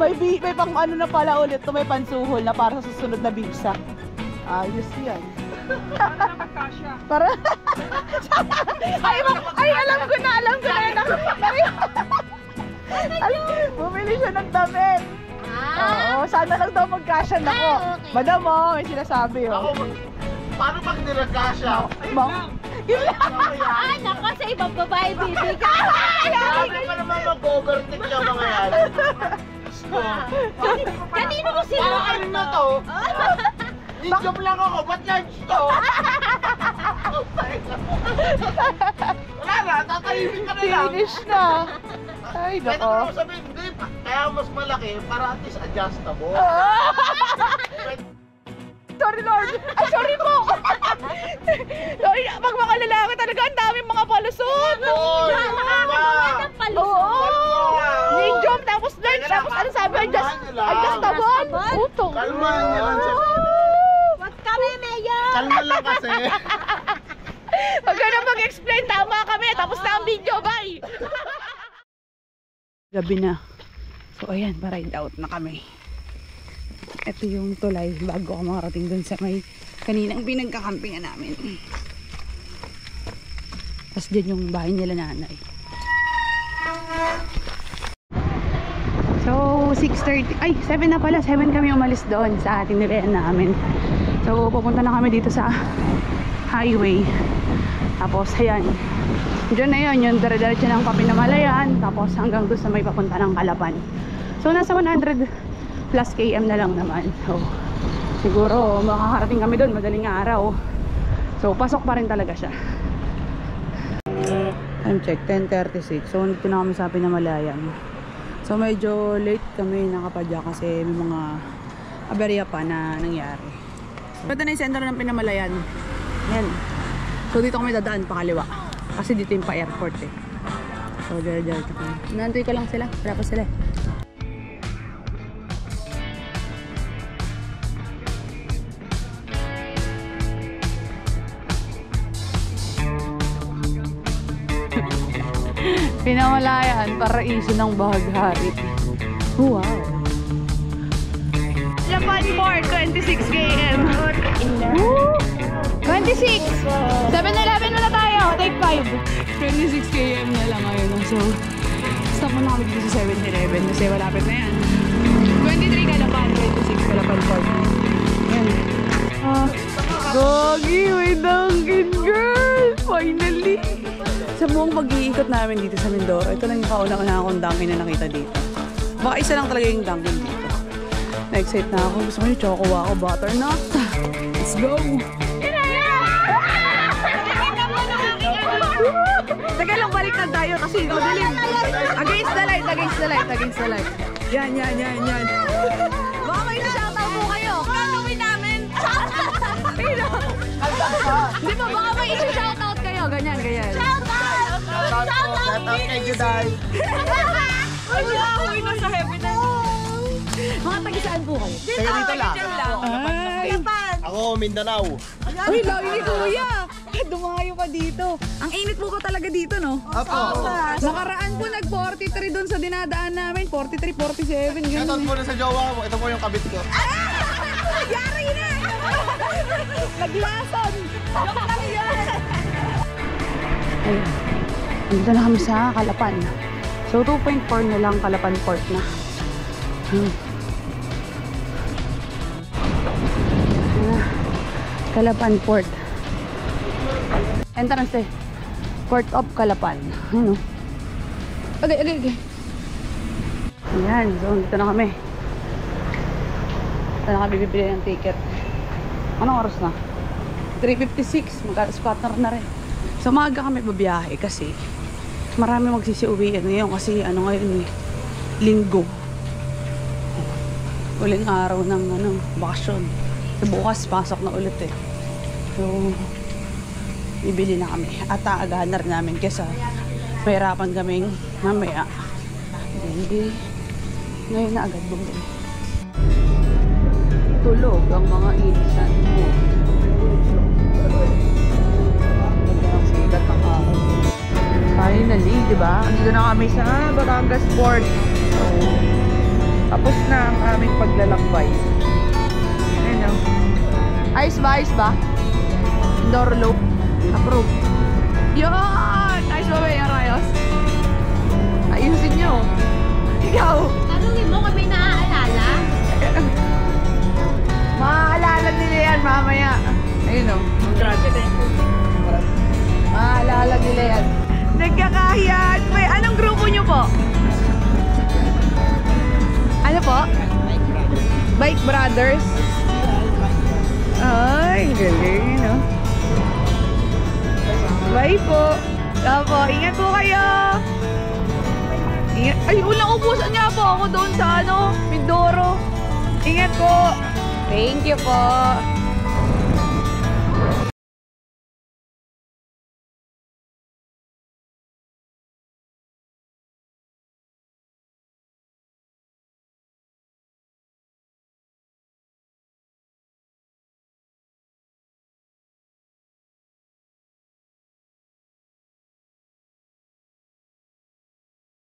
May pang na pala ulit to, may pansuhol na para sa susunod na visa. Ayos yan. Para... ay, alam ko na yun. Bumili siya ng damit. Oo, sana lang daw magkasya na ko. okay. Madam, oh, may sinasabi, oh. Paano pag nilagkasya? Yun lang. Ay, nako, sa ibang babae, baby ka. Sabi pa naman mag-overtake yung mga yan. Kanino mo Parang sila? ano na to? Nijom lang ako, ba't lunch to? Wala na, tatahimik ka na lang. Finish na. Ay, Pwede nako. mo sabihin, hindi, kaya mas malaki para at least adjustable. Sorry, Lord. Ay, sorry po. Sorry, pag mga lalaki talaga, ang daming mga palusot. Nakakagawa ng palusot. Oo. Medium, tapos large, tapos ano sabi? Adjustable. Utong. Kalmahan niya lang siya. Huwag kami, Mayor. Kalma lang kasi. Huwag ka na mag-explain. Tama kami. Tapos na ang video. Bye. Gabi na. So, ayan. Pa-ride out na kami. Ito yung tulay bago ako makarating dun sa may kaninang pinagkakampingan namin. Tapos dyan yung bahay nila nanay. So 6:30, ay 7 na pala, 7 kami umalis doon sa ating nilayan namin. So pupunta na kami dito sa highway. Tapos ayan, dyan na yun, yung dire-diretso ng Papinamalayan. Tapos hanggang doon sa may papunta ng Calapan. So nasa 100 plus km na lang naman. So siguro makakarating kami doon madaling araw. So pasok pa rin talaga siya. Time check 10:36. So nandito na kami sa Pinamalayan. So medyo late kami nakapadya kasi may mga aberya pa na nangyari. So ito na yung center ng Pinamalayan. Yan. So dito kami dadaan pa kaliwa. Kasi dito yung pa-airport eh. So dire-diretso kami. Nantoy ko lang sila. Wala pa sila eh. Pinamalayan, paraiso ng bahaghari. Wow! Japan Port, 26 km. Woo! 26! 7-Eleven na tayo, take 5. 26 km na lang ngayon. So, stop muna kami dito sa 7-Eleven kasi malapit na yan. 23 Calapan, 26 Calapan Port. Yan. Gogi, may Dunkin' girl! Finally! Sa buong pag-iikot namin dito sa Mindoro, ito lang yung kauna-una akong Dunkin' na nakita dito. Baka isa lang talaga yung Dunkin' dito. Na-excite na ako. Gusto ko yung Choco Waco Butternut. Let's go! Teka lang, baliktad tayo kasi madilim. Against the light, against the light, against the light. Yan, yan, yan, yan. Baka may shoutout po kayo. Kanuwi namin. Di ba, baka may isi-shoutout kayo. Ganyan, ganyan. Shoutout kay Juday. Uy, nasa heaven na. Mga tagisaan po kayo. Taga dito lang. Ay, Ako, Mindanao. uy, lagi ni Kuya. Dumayo pa dito. Ang init po ko talaga dito, no? Apo. Nakaraan po, nag-43 doon sa dinadaan namin. 43, 47, Shoutout gano'n. muna sa jowa ko. Ito po yung kabit ko. Yari na! Naglason! Joke lang yan! Ayun. Nandito na kami sa Calapan. So 2.4 na lang Calapan Port na. Calapan Port. Entrance eh. Port of Calapan. Ano? Okay, okay, okay. Ayan, so dito na kami. Dito na kami bibili ng ticket. Anong oras na? 3:56. Mag-squatter na rin. So maaga kami babiyahe kasi marami magsisiuwian ngayon kasi ano ngayon eh, linggo. Uling araw ng bakasyon. So bukas pasok na ulit eh. So bibili na kami at aagahan na rin namin kesa mahirapan kaming mamaya. Hindi ngayon na agad bumili. Tulog ang mga inisan mo. Finally, di ba? Andito na kami sa Batangas Port. So, tapos na ang aming paglalakbay. Ayun o. Ayos ba? Ayos ba? Mindoro Loop. Approve. Yun! Nice ba, Mayor Rayos? Ayusin nyo. Ikaw. Tanungin mo kung may naaalala. Maaalala nila yan mamaya. Ayun o. Maaalala nila yan. Nagkakahiyan. May anong grupo nyo po? Ano po? Bike Brothers. Ay, galing, no? Bye po. Opo, ingat po kayo. Ingat. Ay, ulang-ubusan niya po ako doon sa Mindoro. Ingat po. Thank you po.